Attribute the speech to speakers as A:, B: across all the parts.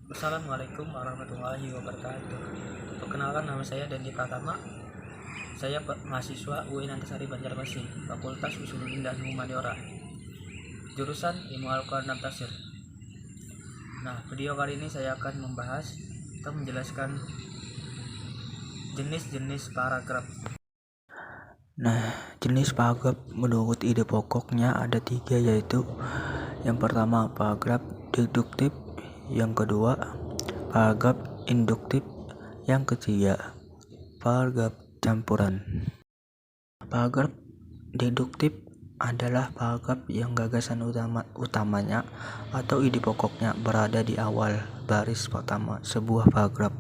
A: Assalamualaikum warahmatullahi wabarakatuh. Perkenalkan, nama saya Dendi Pratama. Saya mahasiswa UIN Antasari Banjarmasin, Fakultas Usuluddin dan Humaniora, jurusan Ilmu Al-Quran dan Tafsir. Nah, video kali ini saya akan membahas atau menjelaskan jenis-jenis paragraf. Nah, jenis paragraf menurut ide pokoknya ada 3, yaitu yang pertama paragraf deduktif, yang kedua paragraf induktif, yang ketiga paragraf campuran. Paragraf deduktif adalah paragraf yang gagasan utamanya atau ide pokoknya berada di awal baris pertama sebuah paragraf,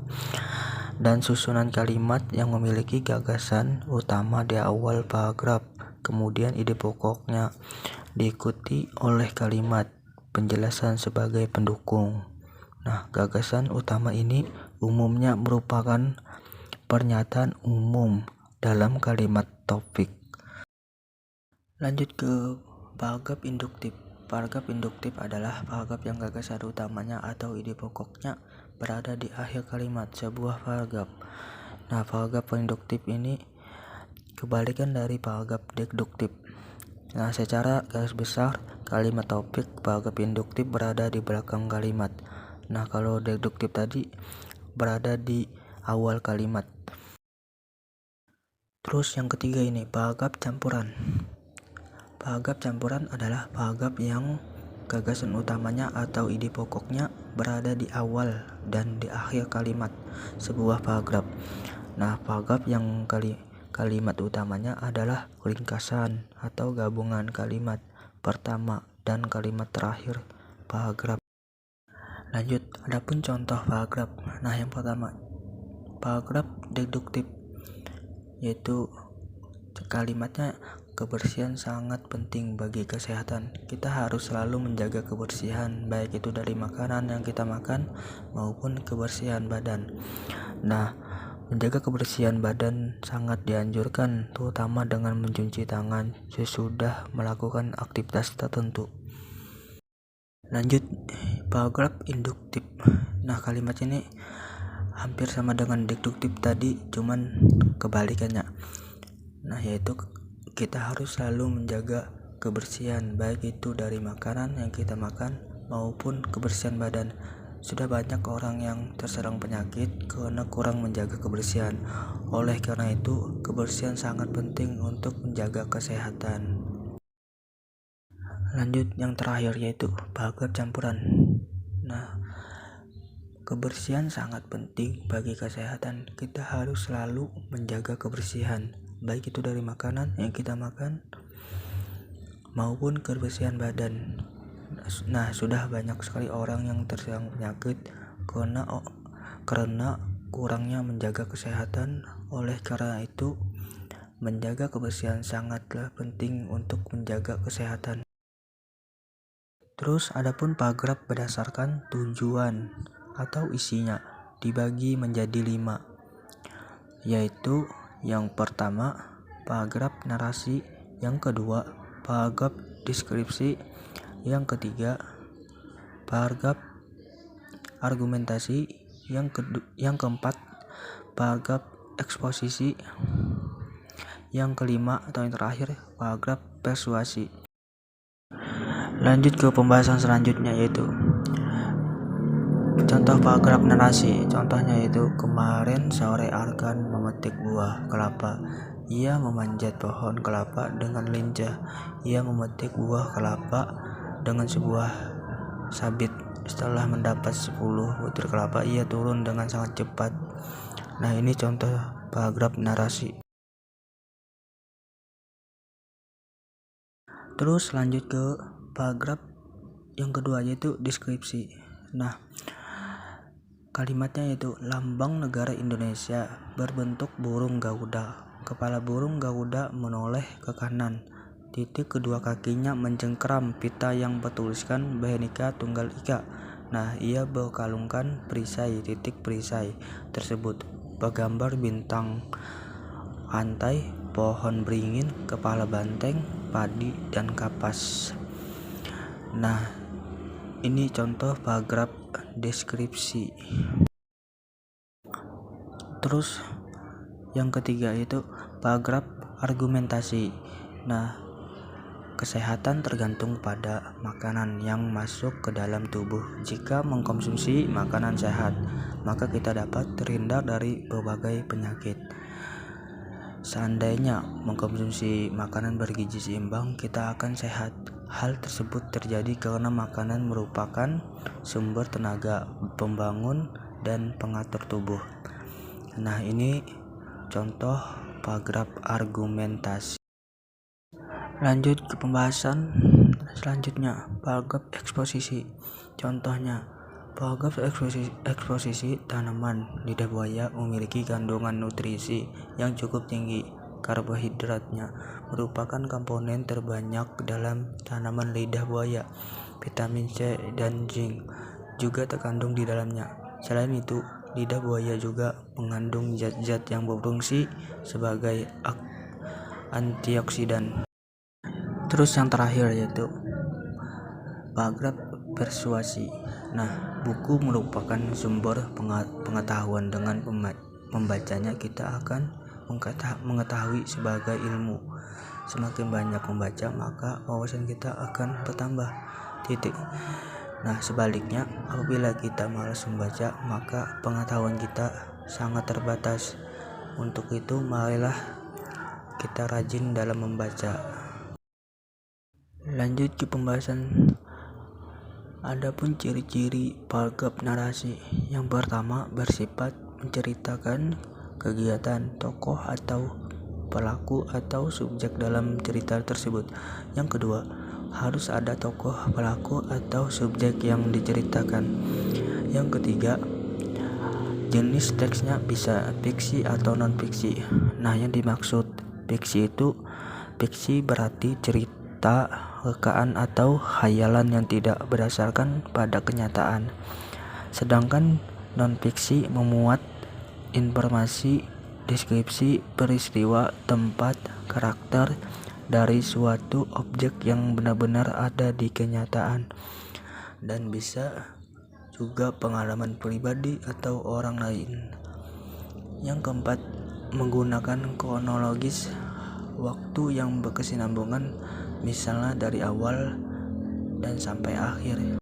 A: dan susunan kalimat yang memiliki gagasan utama di awal paragraf. Kemudian ide pokoknya diikuti oleh kalimat penjelasan sebagai pendukung. Nah, gagasan utama ini umumnya merupakan pernyataan umum dalam kalimat topik. Lanjut ke paragraf induktif. Paragraf induktif adalah paragraf yang gagasan utamanya atau ide pokoknya berada di akhir kalimat sebuah paragraf. Nah, paragraf induktif ini kebalikan dari paragraf deduktif. Nah, secara garis besar kalimat topik paragraf induktif berada di belakang kalimat. Nah, kalau deduktif tadi berada di awal kalimat. Terus yang ketiga ini paragraf campuran. Paragraf campuran adalah paragraf yang gagasan utamanya atau ide pokoknya berada di awal dan di akhir kalimat sebuah paragraf. Nah, paragraf yang kalimat utamanya adalah ringkasan atau gabungan kalimat pertama dan kalimat terakhir paragraf. Lanjut, adapun contoh paragraf. Nah, yang pertama paragraf deduktif, yaitu kalimatnya kebersihan sangat penting bagi kesehatan. Kita harus selalu menjaga kebersihan, baik itu dari makanan yang kita makan maupun kebersihan badan. Nah, menjaga kebersihan badan sangat dianjurkan, terutama dengan mencuci tangan sesudah melakukan aktivitas tertentu. Lanjut, paragraf induktif. Nah, kalimat ini hampir sama dengan deduktif tadi, cuman kebalikannya. Nah, yaitu kita harus selalu menjaga kebersihan, baik itu dari makanan yang kita makan maupun kebersihan badan. Sudah banyak orang yang terserang penyakit karena kurang menjaga kebersihan. Oleh karena itu, kebersihan sangat penting untuk menjaga kesehatan. Lanjut, yang terakhir yaitu paragraf campuran. Nah, kebersihan sangat penting bagi kesehatan. Kita harus selalu menjaga kebersihan, baik itu dari makanan yang kita makan maupun kebersihan badan. Nah, sudah banyak sekali orang yang terserang penyakit karena kurangnya menjaga kesehatan. Oleh karena itu, menjaga kebersihan sangatlah penting untuk menjaga kesehatan. Terus adapun paragraf berdasarkan tujuan atau isinya dibagi menjadi 5, yaitu yang pertama paragraf narasi, yang kedua paragraf deskripsi, yang ketiga paragraf argumentasi, yang keempat paragraf eksposisi, yang kelima atau yang terakhir paragraf persuasi. Lanjut ke pembahasan selanjutnya, yaitu contoh paragraf narasi. Contohnya yaitu kemarin sore Arkan memetik buah kelapa. Ia memanjat pohon kelapa dengan lincah. Ia memetik buah kelapa dengan sebuah sabit. Setelah mendapat 10 butir kelapa, ia turun dengan sangat cepat. Nah, ini contoh paragraf narasi. Terus lanjut ke paragraf yang kedua, yaitu deskripsi. Nah, kalimatnya yaitu lambang negara Indonesia berbentuk burung garuda. Kepala burung garuda menoleh ke kanan. Kedua kakinya mencengkram pita yang bertuliskan Bhinneka Tunggal Ika. Nah, ia berkalungkan perisai. Perisai tersebut bergambar bintang, rantai, pohon beringin, kepala banteng, padi, dan kapas. Nah, Ini contoh paragraf deskripsi. Terus yang ketiga itu paragraf argumentasi. Nah, kesehatan tergantung pada makanan yang masuk ke dalam tubuh. Jika mengkonsumsi makanan sehat, maka kita dapat terhindar dari berbagai penyakit. Seandainya mengkonsumsi makanan bergizi seimbang, kita akan sehat. Hal tersebut terjadi karena makanan merupakan sumber tenaga, pembangun, dan pengatur tubuh. Nah, ini contoh paragraf argumentasi. Lanjut ke pembahasan selanjutnya, paragraf eksposisi. Contohnya, paragraf eksposisi tanaman lidah buaya memiliki kandungan nutrisi yang cukup tinggi. Karbohidratnya merupakan komponen terbanyak dalam tanaman lidah buaya. Vitamin C dan zinc juga terkandung di dalamnya. Selain itu, lidah buaya juga mengandung zat-zat yang berfungsi sebagai antioksidan. Terus yang terakhir yaitu paragraf persuasi. Nah, buku merupakan sumber pengetahuan. Dengan membacanya kita akan mengetahui sebagai ilmu. Semakin banyak membaca, maka wawasan kita akan bertambah. Nah, sebaliknya, apabila kita malas membaca, maka pengetahuan kita sangat terbatas. Untuk itu, marilah kita rajin dalam membaca. Lanjut ke pembahasan. Adapun ciri-ciri paragraf narasi. Yang pertama, bersifat menceritakan kegiatan tokoh atau pelaku atau subjek dalam cerita tersebut. Yang kedua, harus ada tokoh, pelaku, atau subjek yang diceritakan. Yang ketiga, jenis teksnya bisa fiksi atau non-fiksi. Nah, yang dimaksud fiksi berarti cerita, rekaan, atau khayalan yang tidak berdasarkan pada kenyataan. Sedangkan non-fiksi memuat informasi, deskripsi peristiwa, tempat, karakter dari suatu objek yang benar-benar ada di kenyataan, dan bisa juga pengalaman pribadi atau orang lain. Yang keempat, menggunakan kronologis waktu yang berkesinambungan, misalnya dari awal dan sampai akhir.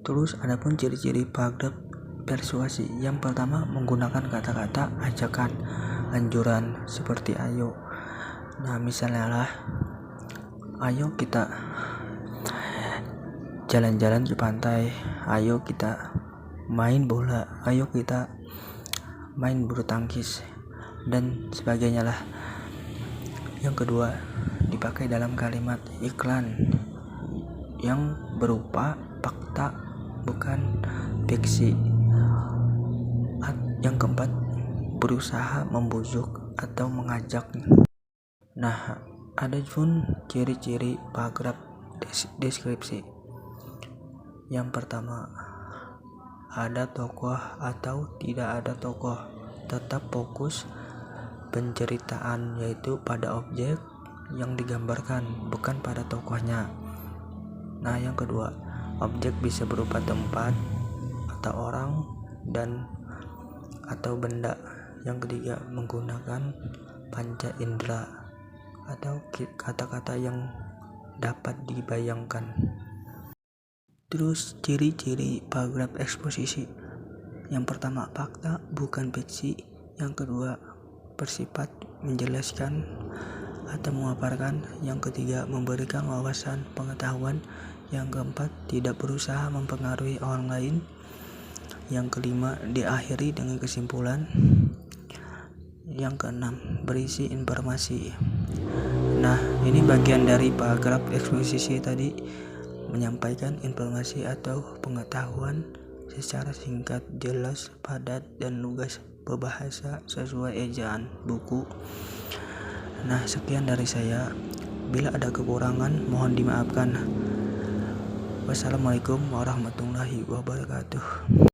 A: Terus adapun ciri-ciri paragraf persuasi. Yang pertama, menggunakan kata-kata ajakan, anjuran seperti ayo. Nah, misalnya lah, ayo kita jalan-jalan di pantai, ayo kita main bola, ayo kita main bulu tangkis, dan sebagainya lah. Yang kedua, dipakai dalam kalimat iklan yang berupa fakta, bukan fiksi. Yang keempat, berusaha membujuk atau mengajak. Nah, ada pun ciri-ciri paragraf deskripsi. Yang pertama, ada tokoh atau tidak ada tokoh. Tetap fokus penceritaan, yaitu pada objek yang digambarkan, bukan pada tokohnya. Nah, yang kedua, objek bisa berupa tempat atau orang dan atau benda. Yang ketiga, menggunakan panca indera atau kata-kata yang dapat dibayangkan. Terus ciri-ciri paragraf eksposisi. Yang pertama, fakta bukan fiksi. Yang kedua, bersifat menjelaskan atau memaparkan. Yang ketiga, memberikan wawasan pengetahuan. Yang keempat, tidak berusaha mempengaruhi orang lain. Yang kelima, diakhiri dengan kesimpulan. Yang keenam, berisi informasi. Nah, ini bagian dari paragraf eksposisi tadi, menyampaikan informasi atau pengetahuan secara singkat, jelas, padat, dan lugas, berbahasa sesuai ejaan buku. Nah, sekian dari saya. Bila ada kekurangan, mohon dimaafkan. Wassalamualaikum warahmatullahi wabarakatuh.